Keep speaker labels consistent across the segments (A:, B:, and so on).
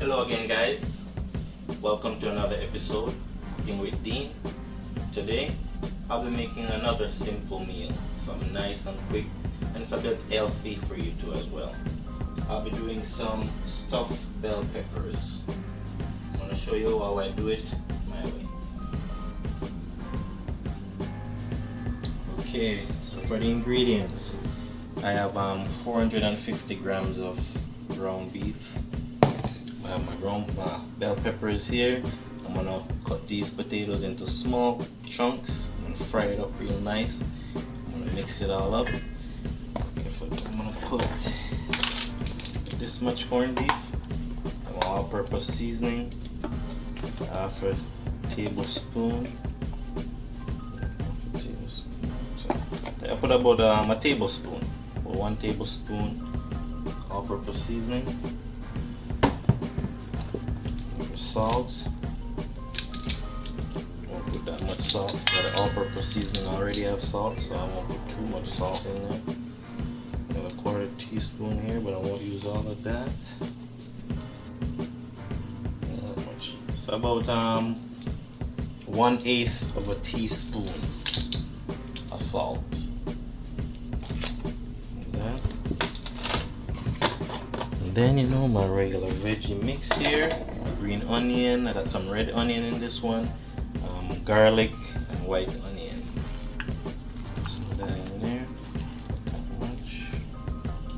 A: Hello again, guys. Welcome to another episode Cooking with Dean. Today I'll be making another simple meal, something nice and quick, and it's a bit healthy for you too as well. I'll be doing some stuffed bell peppers. I'm going to show you how I do it my way. Okay, so for the ingredients, I have 450 grams of ground beef. I have my ground bell peppers here. I'm gonna cut these potatoes into small chunks. I'm gonna fry it up real nice. I'm gonna mix it all up. I'm gonna put this much corned beef. I'm all-purpose seasoning. So half a tablespoon. So I put about a tablespoon, or 1 tablespoon all-purpose seasoning. Salt. Won't put that much salt. Got an all-purpose seasoning already have salt, so I won't put too much salt in there. Got a 1/4 teaspoon here, but I won't use all of that. Not that much. So about 1/8 of a teaspoon of salt. Then you know my regular veggie mix here, my green onion. I got some red onion in this one, garlic and white onion. Some of that in there. Not that much.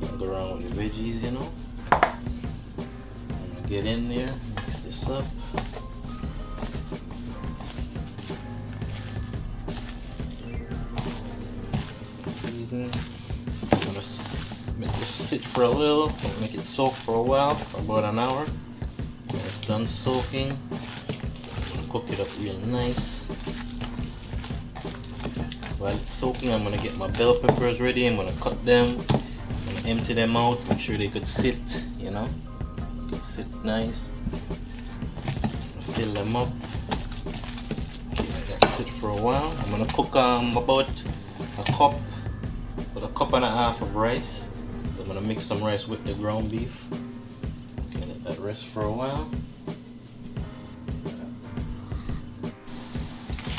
A: Can't go wrong with the veggies, you know. I'm gonna get in there, mix this up. Season. Make this sit for a little, make it soak for a while, for about an hour. When it's done soaking, I'm gonna cook it up real nice. While it's soaking, I'm gonna get my bell peppers ready. I'm gonna cut them, I'm gonna empty them out, make sure they could sit, you know, could sit nice. Fill them up. Okay, let that sit for a while. I'm gonna cook about a cup and a half of rice. So I'm gonna mix some rice with the ground beef. Okay, let that rest for a while.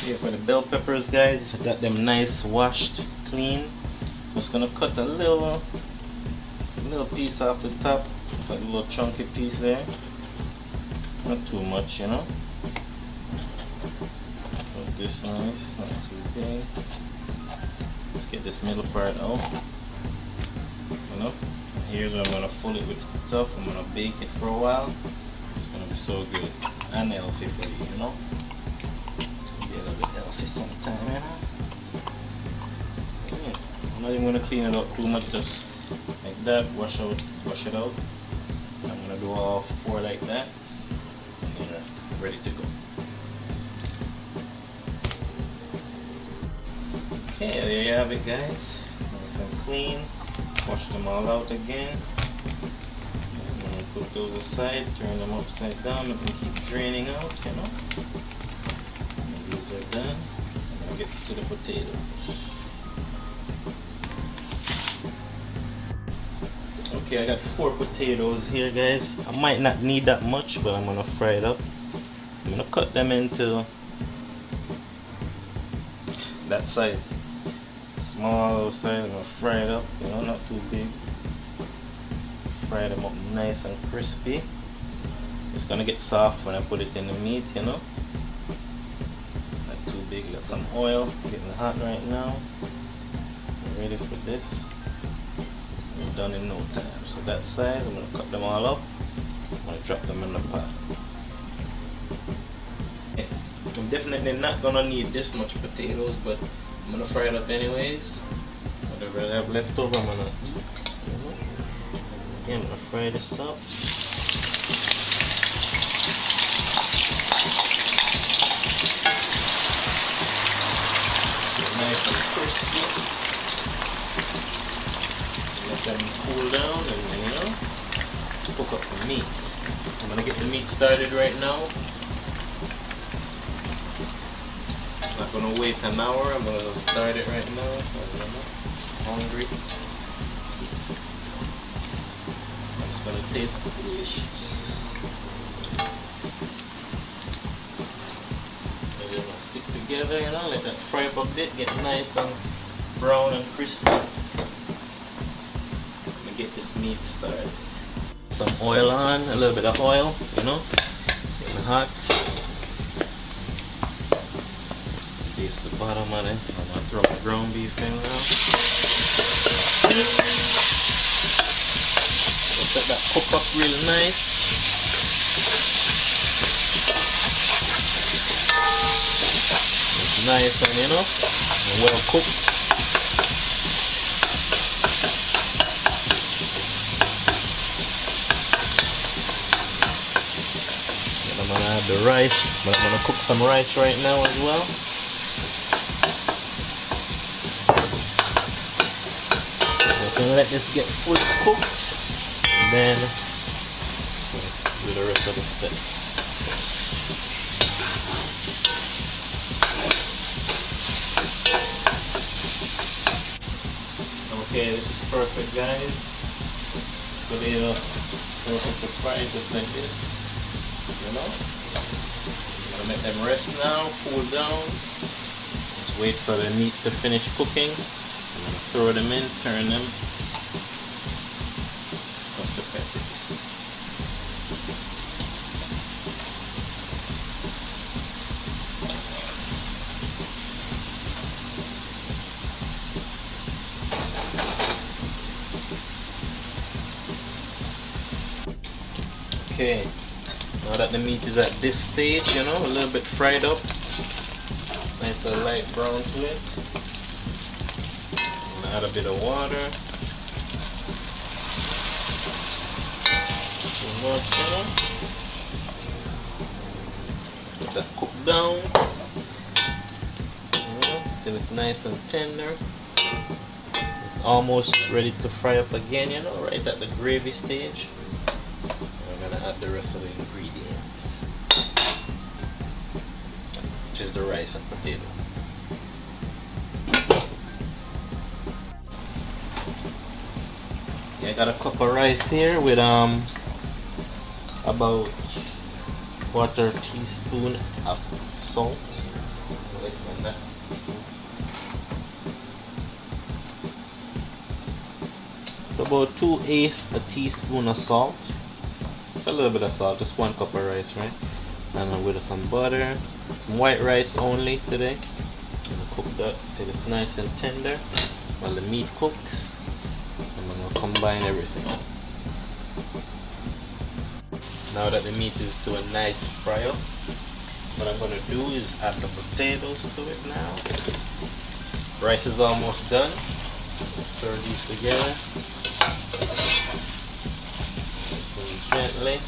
A: Here for the bell peppers, guys, I got them nice, washed, clean. Just gonna cut a little piece off the top, like a little chunky piece there. Not too much, you know. Put this nice, not too big. Just get this middle part out. You know? And here's where I'm gonna fill it with stuff. I'm gonna bake it for a while. It's gonna be so good and healthy for you, you know? Be a little bit healthy sometime, you know? Okay. I'm not even gonna clean it up too much, just like that. Wash it out. I'm gonna do all 4 like that. And they're ready to go. Okay, there you have it, guys. Nice and clean. Wash them all out again. I'm gonna put those aside, turn them upside down, and keep draining out, you know. And these are done. I'm gonna get to the potatoes. Okay, I got 4 potatoes here, guys. I might not need that much, but I'm gonna fry it up. I'm gonna cut them into that size. Small size. I'm gonna fry it up, you know, not too big. Fry them up nice and crispy. It's gonna get soft when I put it in the meat, you know. Not too big. Got some oil getting hot right now. I'm ready for this. I'm done in no time. So that size, I'm gonna cut them all up. I'm gonna drop them in the pot. I'm definitely not gonna need this much potatoes, but I'm gonna fry it up anyways. Whatever I have left over, I'm gonna eat. Okay, I'm gonna fry this up. Nice and crispy. Let them cool down and, you know, cook up the meat. I'm gonna get the meat started right now. I'm not gonna wait an hour. I'm gonna start it right now. I'm hungry. It's gonna taste delicious. They're gonna stick together, you know, let that fry up a bit, get nice and brown and crispy. Let me get this meat started. Some oil on, a little bit of oil, you know, getting hot. Taste the bottom of it. I'm gonna throw my ground beef in now. Let that cook up real nice. It's nice and, you know, well cooked. And I'm gonna add the rice, but I'm gonna cook some rice right now as well. So let this get fully cooked, and then do the rest of the steps. Okay, this is perfect, guys. Potato perfect fried just like this. You know? I'm gonna let them rest now, cool down. Let's wait for the meat to finish cooking. I'm gonna throw them in, turn them. Stuff the peppers. Okay, now that the meat is at this stage, you know, a little bit fried up, nice and light brown to it. I'm gonna add a bit of water. Too much, you know. Let that cook down, you know, till it's nice and tender. It's almost ready to fry up again, you know, right at the gravy stage. I'm gonna add the rest of the ingredients, which is the rice and potato. Yeah, I got a cup of rice here with about 1/4 teaspoon of salt. Less than that. About 2/8 a teaspoon of salt. It's a little bit of salt, just 1 cup of rice, right? And with some butter, some white rice only today. I'm gonna cook that till it's nice and tender. While the meat cooks, I'm gonna combine everything. Now that the meat is to a nice fry up, what I'm gonna do is add the potatoes to it now. Rice is almost done. Stir these together. Gently.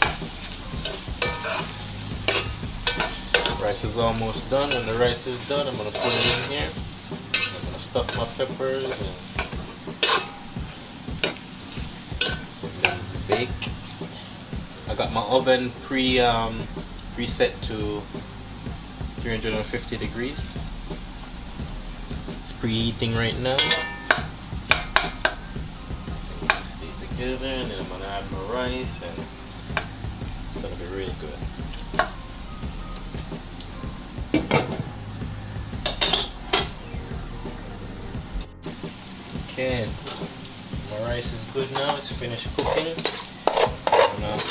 A: Rice is almost done. When the rice is done, I'm gonna put it in here. I'm gonna stuff my peppers and then bake. I got my oven preset to 350 degrees. It's preheating right now. Stay together, and then I'm gonna add my rice, and it's gonna be really good. Okay, my rice is good now. It's finished cooking. I'm gonna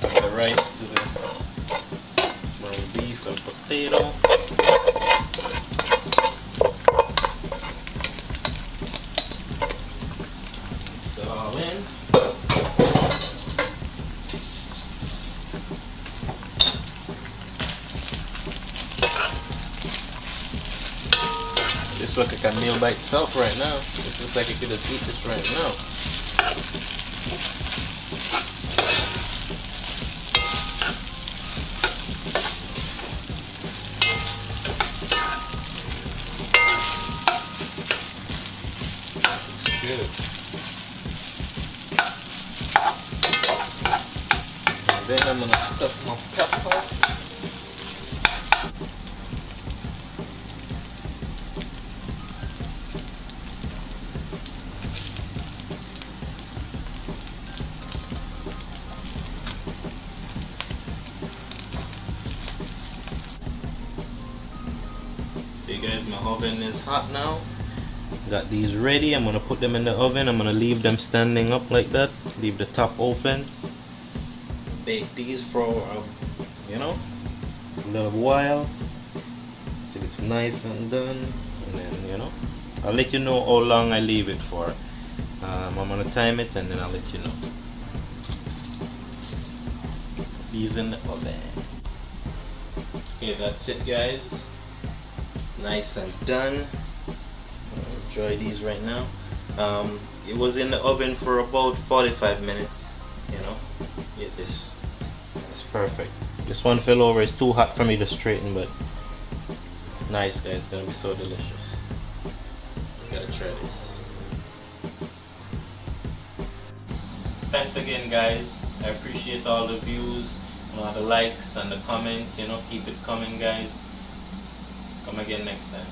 A: add the rice to the ground beef and potato. Mix it all in. This looks like a meal by itself right now. This looks like you could just eat this right now. Looks good. And then I'm gonna stuff my peppers. guys, my oven is hot now. Got these ready. I'm gonna put them in the oven. I'm gonna leave them standing up like that. Leave the top open. Bake these for you know, a little while till it's nice and done, and then you know, I'll let you know how long I leave it for. I'm gonna time it and then I'll let you know. These in the oven. Okay, that's it, guys. Nice and done. Enjoy these right now. It was in the oven for about 45 minutes. You know, get this. It's perfect. This one fell over. It's too hot for me to straighten, but it's nice, guys. It's gonna be so delicious. You gotta try this. Thanks again, guys. I appreciate all the views, the likes and the comments. You know, keep it coming, guys. Come again next time.